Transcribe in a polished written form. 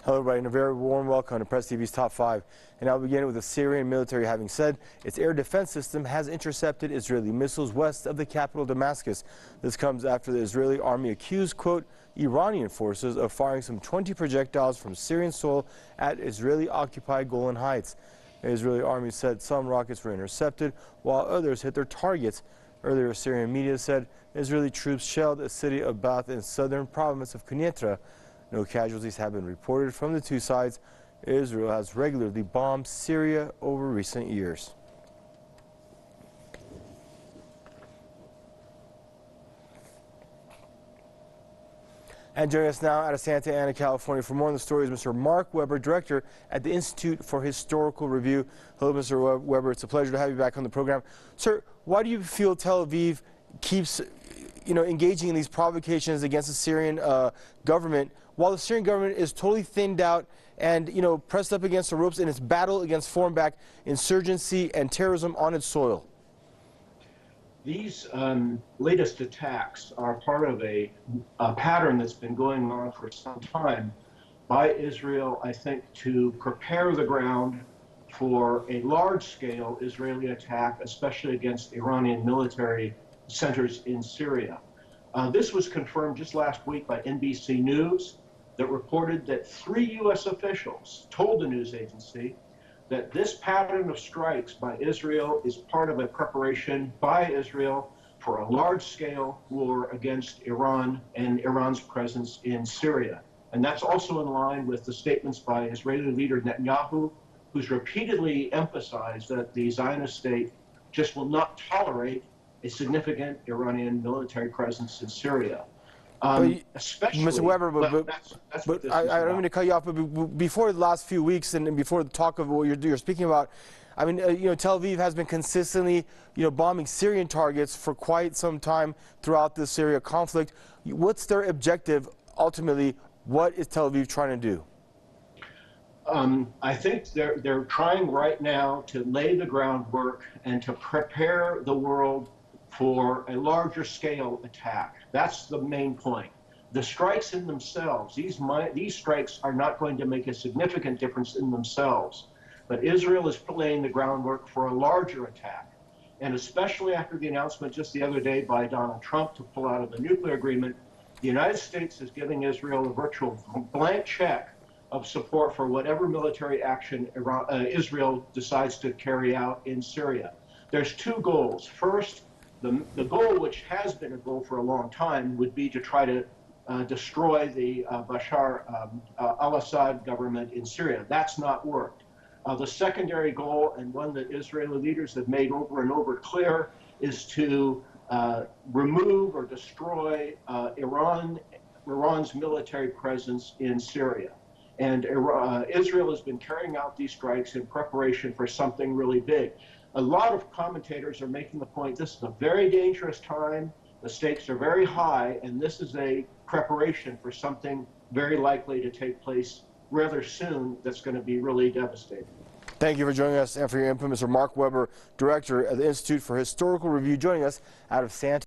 Hello everybody, and a very warm welcome to Press TV's Top 5. And I'll begin with the Syrian military having said its air defense system has intercepted Israeli missiles west of the capital Damascus. This comes after the Israeli army accused, quote, Iranian forces of firing some 20 projectiles from Syrian soil at Israeli-occupied Golan Heights. The Israeli army said some rockets were intercepted while others hit their targets. Earlier, Syrian media said Israeli troops shelled a city of Bath in southern province of Quneitra. No casualties have been reported from the two sides. Israel has regularly bombed Syria over recent years. And joining us now out of Santa Ana, California for more on the story is Mr. Mark Weber, Director at the Institute for Historical Review. Hello, Mr. Weber. It's a pleasure to have you back on the program. Sir, why do you feel Tel Aviv keeps engaging in these provocations against the Syrian government, while the Syrian government is totally thinned out and, pressed up against the ropes in its battle against foreign-backed insurgency and terrorism on its soil? These latest attacks are part of a pattern that's been going on for some time by Israel, I think, to prepare the ground for a large-scale Israeli attack, especially against Iranian military centers in Syria. This was confirmed just last week by NBC News that reported that 3 U.S. officials told the news agency that this pattern of strikes by Israel is part of a preparation by Israel for a large-scale war against Iran and Iran's presence in Syria. And that's also in line with the statements by Israeli leader Netanyahu, who's repeatedly emphasized that the Zionist state just will not tolerate a significant Iranian military presence in Syria. Especially, Mr. Weber, but I don't mean to cut you off, but before the last few weeks and before the talk of what you're speaking about, I mean, Tel Aviv has been consistently, bombing Syrian targets for quite some time throughout the Syria conflict. What's their objective ultimately? What is Tel Aviv trying to do? I think they're trying right now to lay the groundwork and to prepare the world for a larger scale attack. That's the main point. The strikes in themselves, these strikes are not going to make a significant difference in themselves, but Israel is laying the groundwork for a larger attack. And especially after the announcement just the other day by Donald Trump to pull out of the nuclear agreement, the United States is giving Israel a virtual blank check of support for whatever military action Israel decides to carry out in Syria. There's 2 goals. First, the goal, which has been a goal for a long time, would be to try to destroy the Bashar al-Assad government in Syria. That's not worked. The secondary goal, and one that Israeli leaders have made over and over clear, is to remove or destroy Iran's military presence in Syria. And Israel has been carrying out these strikes in preparation for something really big. A lot of commentators are making the point this is a very dangerous time, the stakes are very high, and this is a preparation for something very likely to take place rather soon that's going to be really devastating. Thank you for joining us and for your input, Mr. Mark Weber, Director of the Institute for Historical Review, joining us out of Santa